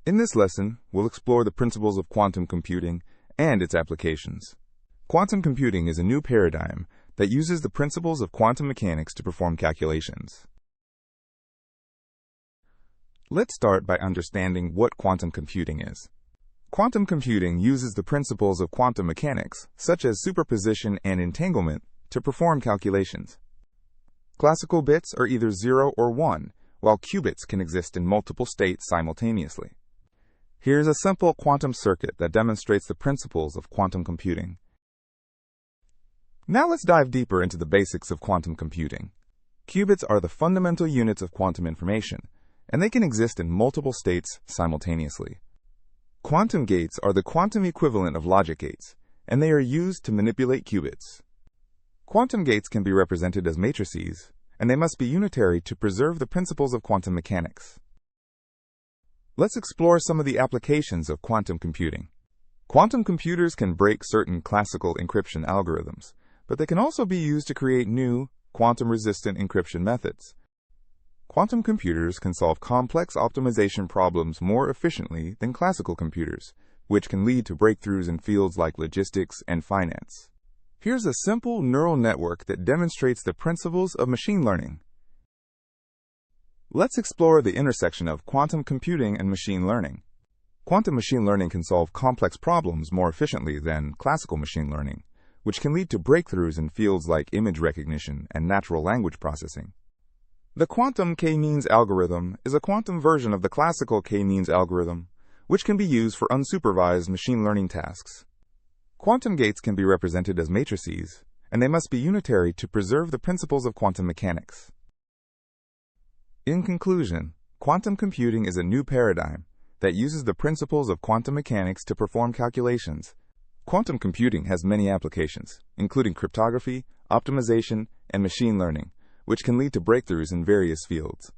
In this lesson, we'll explore the principles of quantum computing and its applications. Quantum computing is a new paradigm that uses the principles of quantum mechanics to perform calculations. Let's start by understanding what quantum computing is. Quantum computing uses the principles of quantum mechanics, such as superposition and entanglement, to perform calculations. Classical bits are either 0 or 1, while qubits can exist in multiple states simultaneously. Here's a simple quantum circuit that demonstrates the principles of quantum computing. Now let's dive deeper into the basics of quantum computing. Qubits are the fundamental units of quantum information, and they can exist in multiple states simultaneously. Quantum gates are the quantum equivalent of logic gates, and they are used to manipulate qubits. Quantum gates can be represented as matrices, and they must be unitary to preserve the principles of quantum mechanics. Let's explore some of the applications of quantum computing. Quantum computers can break certain classical encryption algorithms, but they can also be used to create new, quantum-resistant encryption methods. Quantum computers can solve complex optimization problems more efficiently than classical computers, which can lead to breakthroughs in fields like logistics and finance. Here's a simple neural network that demonstrates the principles of machine learning. Let's explore the intersection of quantum computing and machine learning. Quantum machine learning can solve complex problems more efficiently than classical machine learning, which can lead to breakthroughs in fields like image recognition and natural language processing. The quantum k-means algorithm is a quantum version of the classical k-means algorithm, which can be used for unsupervised machine learning tasks. Quantum gates can be represented as matrices, and they must be unitary to preserve the principles of quantum mechanics. In conclusion, quantum computing is a new paradigm that uses the principles of quantum mechanics to perform calculations. Quantum computing has many applications, including cryptography, optimization, and machine learning, which can lead to breakthroughs in various fields.